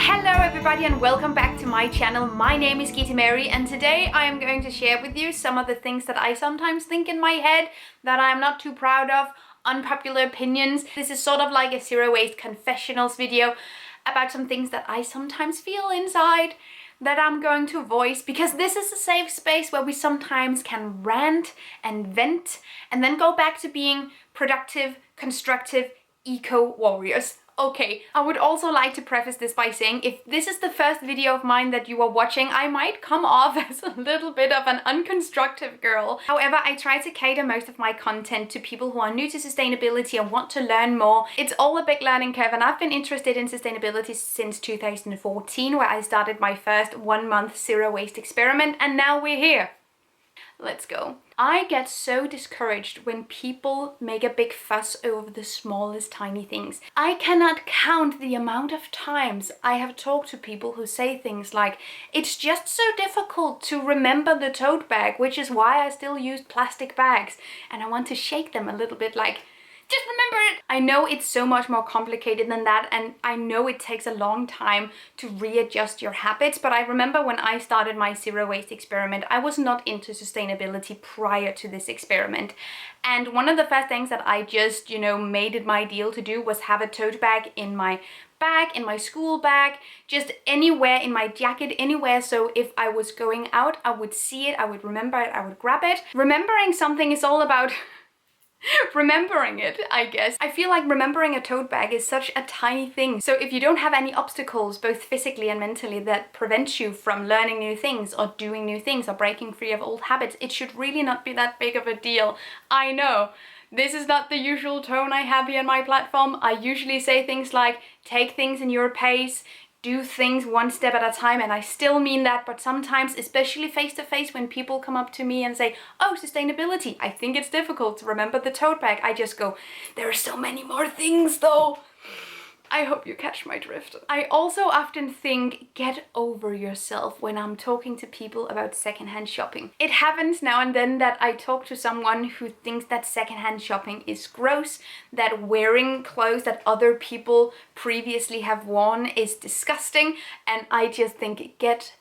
Hello everybody and welcome back to my channel. My name is Gita Mary and today I am going to share with you some of the things that I sometimes think in my head that I'm not too proud of, unpopular opinions. This is sort of like a zero waste confessionals video about some things that I sometimes feel inside that I'm going to voice, because this is a safe space where we sometimes can rant and vent and then go back to being productive, constructive, eco-warriors. Okay, I would also like to preface this by saying if this is the first video of mine that you are watching, I might come off as a little bit of an unconstructive girl. However, I try to cater most of my content to people who are new to sustainability and want to learn more. It's all a big learning curve, and I've been interested in sustainability since 2014, where I started my first 1 month zero waste experiment, and now we're here. Let's go. I get so discouraged when people make a big fuss over the smallest tiny things. I cannot count the amount of times I have talked to people who say things like, it's just so difficult to remember the tote bag, which is why I still use plastic bags. And I want to shake them a little bit like, just remember it. I know it's so much more complicated than that, and I know it takes a long time to readjust your habits, but I remember when I started my zero waste experiment, I was not into sustainability prior to this experiment. And one of the first things that I just, made it my deal to do was have a tote bag in my bag, in my school bag, just anywhere, in my jacket, anywhere. So if I was going out, I would see it, I would remember it, I would grab it. Remembering something is all about remembering it, I guess. I feel like remembering a tote bag is such a tiny thing. So if you don't have any obstacles, both physically and mentally, that prevent you from learning new things or doing new things or breaking free of old habits, it should really not be that big of a deal. I know. This is not the usual tone I have here on my platform. I usually say things like, take things in your pace, do things one step at a time, and I still mean that, but sometimes, especially face to face, when people come up to me and say, oh, sustainability, I think it's difficult to remember the tote bag, I just go, there are so many more things though. I hope you catch my drift. I also often think, get over yourself when I'm talking to people about secondhand shopping. It happens now and then that I talk to someone who thinks that secondhand shopping is gross, that wearing clothes that other people previously have worn is disgusting, and I just think, get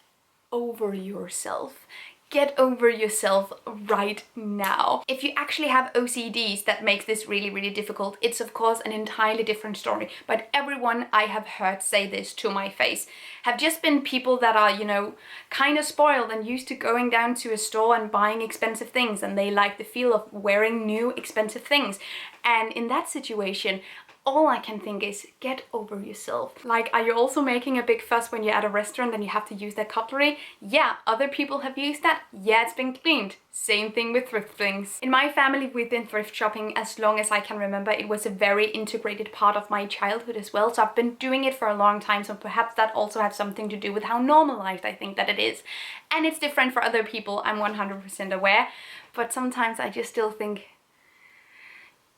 over yourself. Get over yourself right now. If you actually have OCDs that makes this really, really difficult, it's of course an entirely different story. But everyone I have heard say this to my face have just been people that are, kind of spoiled and used to going down to a store and buying expensive things, and they like the feel of wearing new expensive things. And in that situation, all I can think is, get over yourself. Like, are you also making a big fuss when you're at a restaurant and you have to use their cutlery? Yeah, other people have used that. Yeah, it's been cleaned. Same thing with thrift things. In my family, we've been thrift shopping as long as I can remember. It was a very integrated part of my childhood as well. So I've been doing it for a long time. So perhaps that also has something to do with how normalized I think that it is. And it's different for other people, I'm 100% aware. But sometimes I just still think,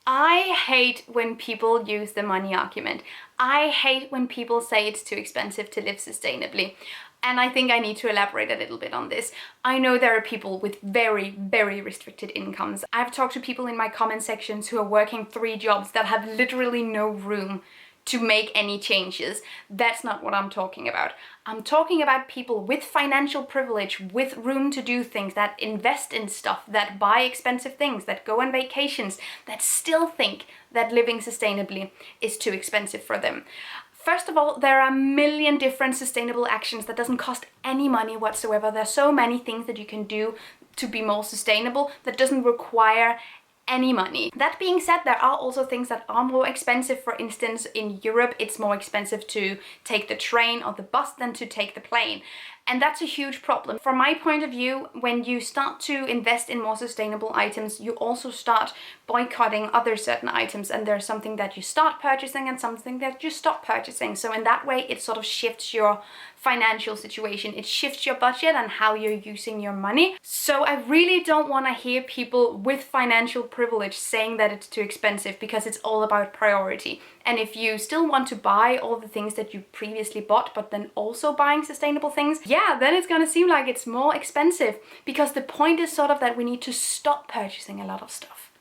I hate when people use the money argument. I hate when people say it's too expensive to live sustainably. And I think I need to elaborate a little bit on this. I know there are people with very, very restricted incomes. I've talked to people in my comment sections who are working 3 jobs that have literally no room to make any changes. That's not what I'm talking about. I'm talking about people with financial privilege, with room to do things, that invest in stuff, that buy expensive things, that go on vacations, that still think that living sustainably is too expensive for them. First of all, there are a million different sustainable actions that doesn't cost any money whatsoever. There's so many things that you can do to be more sustainable that doesn't require any money. That being said, there are also things that are more expensive. For instance, in Europe, it's more expensive to take the train or the bus than to take the plane. And that's a huge problem. From my point of view, when you start to invest in more sustainable items, you also start boycotting other certain items, and there's something that you start purchasing and something that you stop purchasing. So in that way, it sort of shifts your financial situation. It shifts your budget and how you're using your money. So I really don't want to hear people with financial privilege saying that it's too expensive, because it's all about priority. And if you still want to buy all the things that you previously bought, but then also buying sustainable things, yeah, then it's gonna seem like it's more expensive, because the point is sort of that we need to stop purchasing a lot of stuff.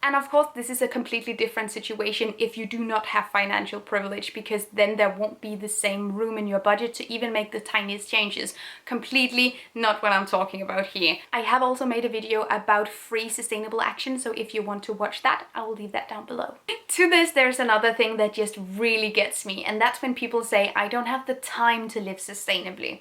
And of course, this is a completely different situation if you do not have financial privilege, because then there won't be the same room in your budget to even make the tiniest changes. Completely not what I'm talking about here. I have also made a video about free sustainable action, so if you want to watch that, I will leave that down below. To this, there's another thing that just really gets me, and that's when people say, I don't have the time to live sustainably.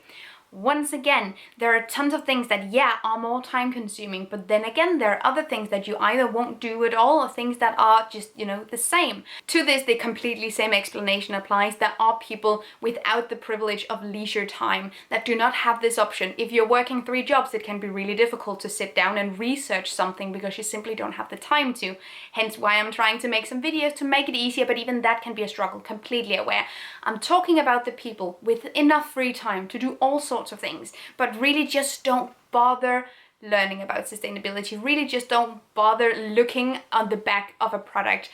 Once again, there are tons of things that, yeah, are more time consuming, but then again, there are other things that you either won't do at all or things that are just, the same. To this, the completely same explanation applies. There are people without the privilege of leisure time that do not have this option. If you're working 3 jobs, it can be really difficult to sit down and research something because you simply don't have the time to. Hence why I'm trying to make some videos to make it easier, but even that can be a struggle, completely aware. I'm talking about the people with enough free time to do all sorts of things, but really just don't bother learning about sustainability, really just don't bother looking on the back of a product.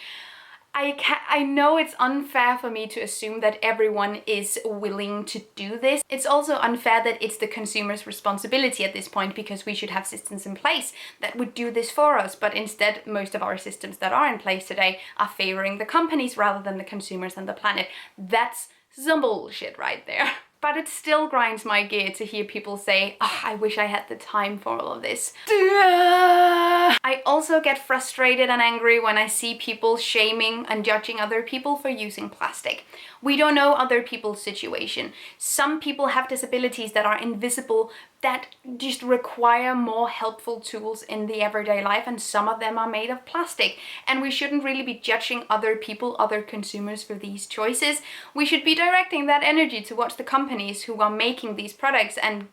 I know it's unfair for me to assume that everyone is willing to do this. It's also unfair that it's the consumer's responsibility at this point, because we should have systems in place that would do this for us. But instead, most of our systems that are in place today are favoring the companies rather than the consumers and the planet. That's some bullshit right there. But it still grinds my gear to hear people say, oh, I wish I had the time for all of this. I also get frustrated and angry when I see people shaming and judging other people for using plastic. We don't know other people's situation. Some people have disabilities that are invisible, that just require more helpful tools in the everyday life, and some of them are made of plastic. And we shouldn't really be judging other people, other consumers for these choices. We should be directing that energy towards the companies who are making these products and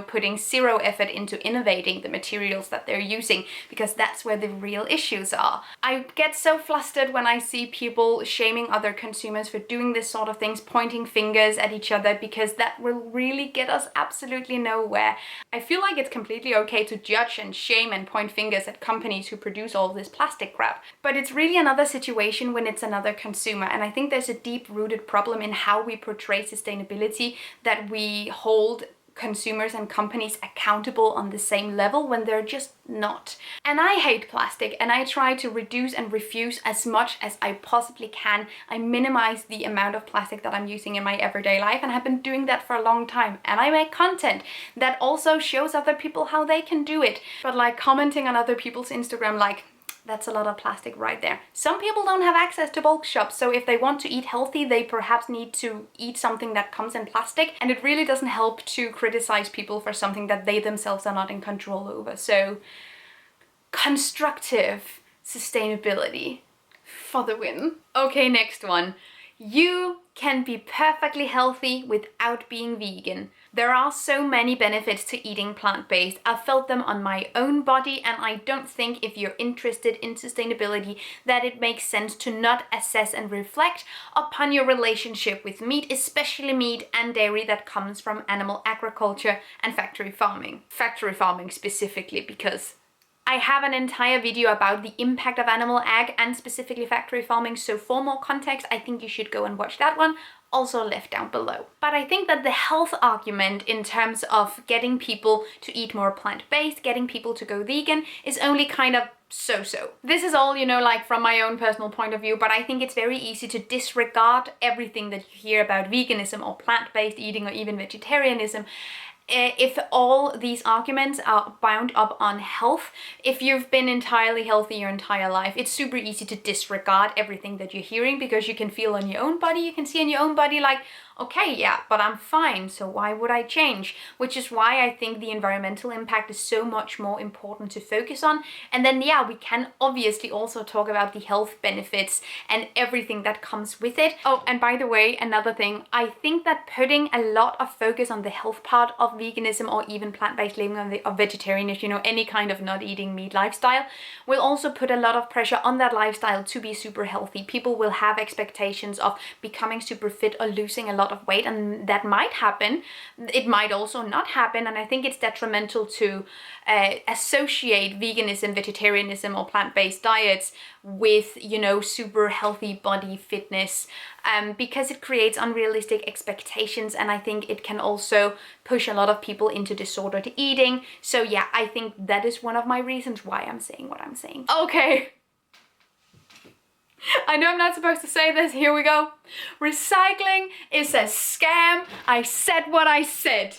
putting zero effort into innovating the materials that they're using, because that's where the real issues are. I get so flustered when I see people shaming other consumers for doing this sort of things, pointing fingers at each other, because that will really get us absolutely nowhere. I feel like it's completely okay to judge and shame and point fingers at companies who produce all this plastic crap, but it's really another situation when it's another consumer. And I think there's a deep-rooted problem in how we portray sustainability, that we hold consumers and companies accountable on the same level when they're just not. And I hate plastic, and I try to reduce and refuse as much as I possibly can. I minimize the amount of plastic that I'm using in my everyday life, and have been doing that for a long time. And I make content that also shows other people how they can do it. But like commenting on other people's Instagram, like, that's a lot of plastic right there. Some people don't have access to bulk shops, so if they want to eat healthy, they perhaps need to eat something that comes in plastic, and it really doesn't help to criticize people for something that they themselves are not in control over. So, constructive sustainability for the win. Okay, next one. You can be perfectly healthy without being vegan. There are so many benefits to eating plant-based. I've felt them on my own body, and I don't think, if you're interested in sustainability, that it makes sense to not assess and reflect upon your relationship with meat, especially meat and dairy that comes from animal agriculture and factory farming. Factory farming specifically, because I have an entire video about the impact of animal ag and specifically factory farming, so for more context, I think you should go and watch that one, also left down below. But I think that the health argument in terms of getting people to eat more plant-based, getting people to go vegan, is only kind of so-so. This is all, like from my own personal point of view, but I think it's very easy to disregard everything that you hear about veganism or plant-based eating or even vegetarianism if all these arguments are bound up on health. If you've been entirely healthy your entire life, it's super easy to disregard everything that you're hearing, because you can feel on your own body, you can see in your own body like, okay, yeah, but I'm fine, so why would I change? Which is why I think the environmental impact is so much more important to focus on. And then, yeah, we can obviously also talk about the health benefits and everything that comes with it. Oh, and by the way, another thing, I think that putting a lot of focus on the health part of veganism or even plant-based living or vegetarianism, any kind of not eating meat lifestyle, will also put a lot of pressure on that lifestyle to be super healthy. People will have expectations of becoming super fit or losing a lot of weight, and that might happen. It might also not happen, and I think it's detrimental to associate veganism, vegetarianism, or plant-based diets with, super healthy body fitness, because it creates unrealistic expectations, and I think it can also push a lot of people into disordered eating. So yeah, I think that is one of my reasons why I'm saying what I'm saying. Okay. I know I'm not supposed to say this, here we go. Recycling is a scam. I said what I said.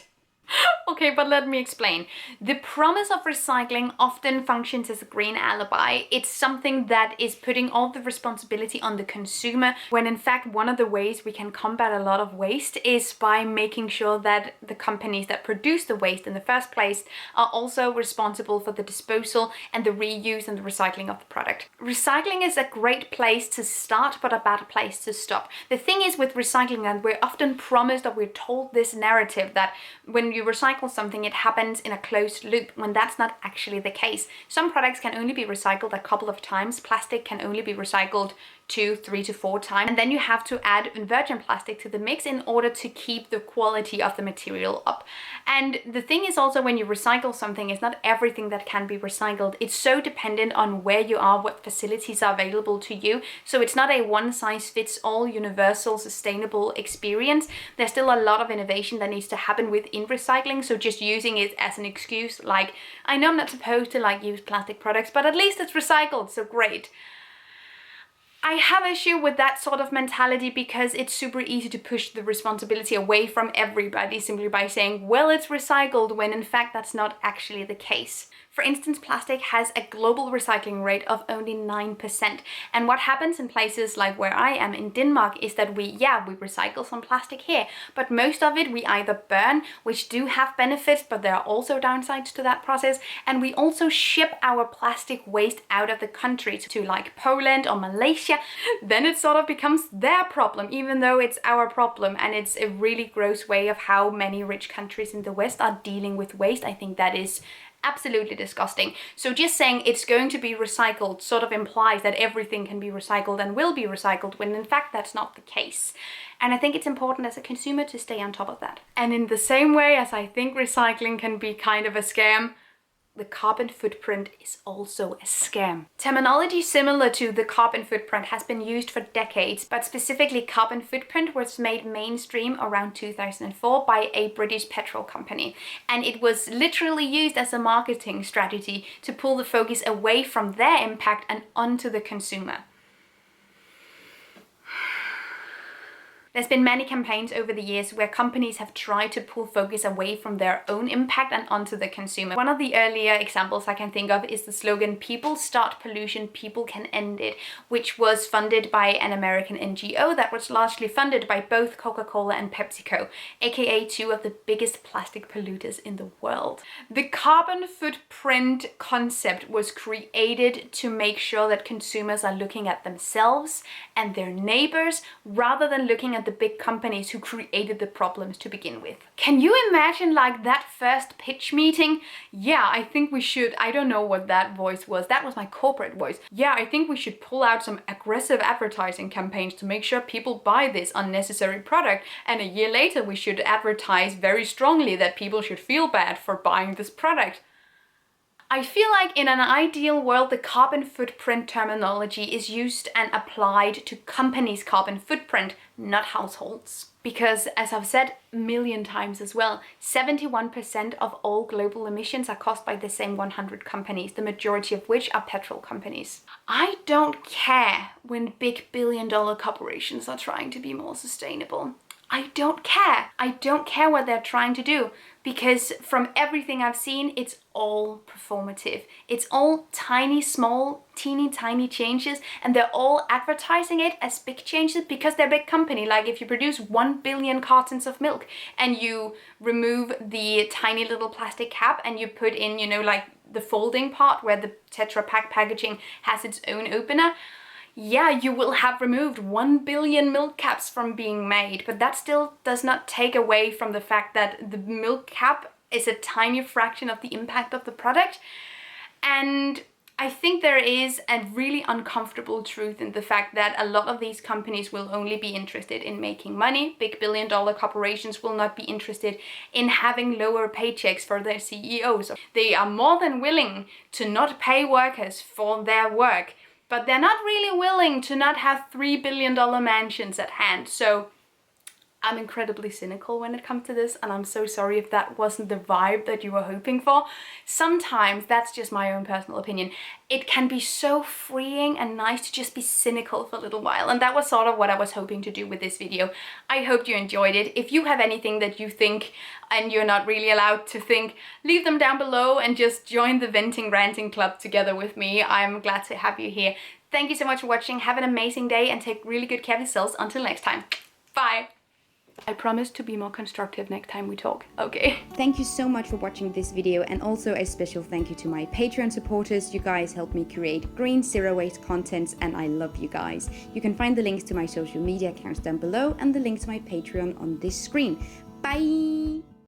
Okay, but let me explain. The promise of recycling often functions as a green alibi. It's something that is putting all the responsibility on the consumer, when in fact one of the ways we can combat a lot of waste is by making sure that the companies that produce the waste in the first place are also responsible for the disposal and the reuse and the recycling of the product. Recycling is a great place to start, but a bad place to stop. The thing is with recycling, and we're often promised, or we're told this narrative that when you recycle something, it happens in a closed loop, when that's not actually the case. Some products can only be recycled a couple of times. Plastic can only be recycled 2, 3 to 4 times. And then you have to add virgin plastic to the mix in order to keep the quality of the material up. And the thing is also, when you recycle something, it's not everything that can be recycled. It's so dependent on where you are, what facilities are available to you. So it's not a one-size-fits-all universal sustainable experience. There's still a lot of innovation that needs to happen within recycling. So just using it as an excuse, like, I know I'm not supposed to use plastic products, but at least it's recycled, so great. I have issue with that sort of mentality because it's super easy to push the responsibility away from everybody simply by saying, well, it's recycled, when in fact that's not actually the case. For instance, plastic has a global recycling rate of only 9%. And what happens in places like where I am in Denmark is that we recycle some plastic here, but most of it we either burn, which do have benefits, but there are also downsides to that process. And we also ship our plastic waste out of the country to Poland or Malaysia. Then it sort of becomes their problem, even though it's our problem. And it's a really gross way of how many rich countries in the West are dealing with waste. I think that is absolutely disgusting. So just saying it's going to be recycled sort of implies that everything can be recycled and will be recycled, when in fact that's not the case. And I think it's important as a consumer to stay on top of that. And in the same way as I think recycling can be kind of a scam, the carbon footprint is also a scam. Terminology similar to the carbon footprint has been used for decades, but specifically carbon footprint was made mainstream around 2004 by a British petrol company. And it was literally used as a marketing strategy to pull the focus away from their impact and onto the consumer. There's been many campaigns over the years where companies have tried to pull focus away from their own impact and onto the consumer. One of the earlier examples I can think of is the slogan, "People start pollution, people can end it," which was funded by an American NGO that was largely funded by both Coca-Cola and PepsiCo, aka two of the biggest plastic polluters in the world. The carbon footprint concept was created to make sure that consumers are looking at themselves and their neighbors rather than looking at the big companies who created the problems to begin with. Can you imagine that first pitch meeting? Yeah, I think we should, I don't know what that voice was. That was my corporate voice. Yeah, I think we should pull out some aggressive advertising campaigns to make sure people buy this unnecessary product. And a year later, we should advertise very strongly that people should feel bad for buying this product. I feel like in an ideal world, the carbon footprint terminology is used and applied to companies' carbon footprint, not households. Because, as I've said a million times as well, 71% of all global emissions are caused by the same 100 companies, the majority of which are petrol companies. I don't care when big billion-dollar corporations are trying to be more sustainable. I don't care. I don't care what they're trying to do, because from everything I've seen, it's all performative. It's all tiny, small, teeny tiny changes, and they're all advertising it as big changes because they're a big company. Like if you produce 1 billion cartons of milk and you remove the tiny little plastic cap and you put in, the folding part where the Tetra Pak packaging has its own opener, yeah, you will have removed 1 billion milk caps from being made, but that still does not take away from the fact that the milk cap is a tiny fraction of the impact of the product. And I think there is a really uncomfortable truth in the fact that a lot of these companies will only be interested in making money. Big billion-dollar corporations will not be interested in having lower paychecks for their CEOs. They are more than willing to not pay workers for their work, but they're not really willing to not have $3 billion mansions at hand. So I'm incredibly cynical when it comes to this, and I'm so sorry if that wasn't the vibe that you were hoping for. Sometimes, that's just my own personal opinion, it can be so freeing and nice to just be cynical for a little while, and that was sort of what I was hoping to do with this video. I hope you enjoyed it. If you have anything that you think and you're not really allowed to think, leave them down below and just join the venting ranting club together with me. I'm glad to have you here. Thank you so much for watching. Have an amazing day and take really good care of yourselves. Until next time. Bye. I promise to be more constructive next time we talk. Okay. Thank you so much for watching this video, and also a special thank you to my Patreon supporters. You guys help me create green zero waste content, and I love you guys. You can find the links to my social media accounts down below and the link to my Patreon on this screen. Bye!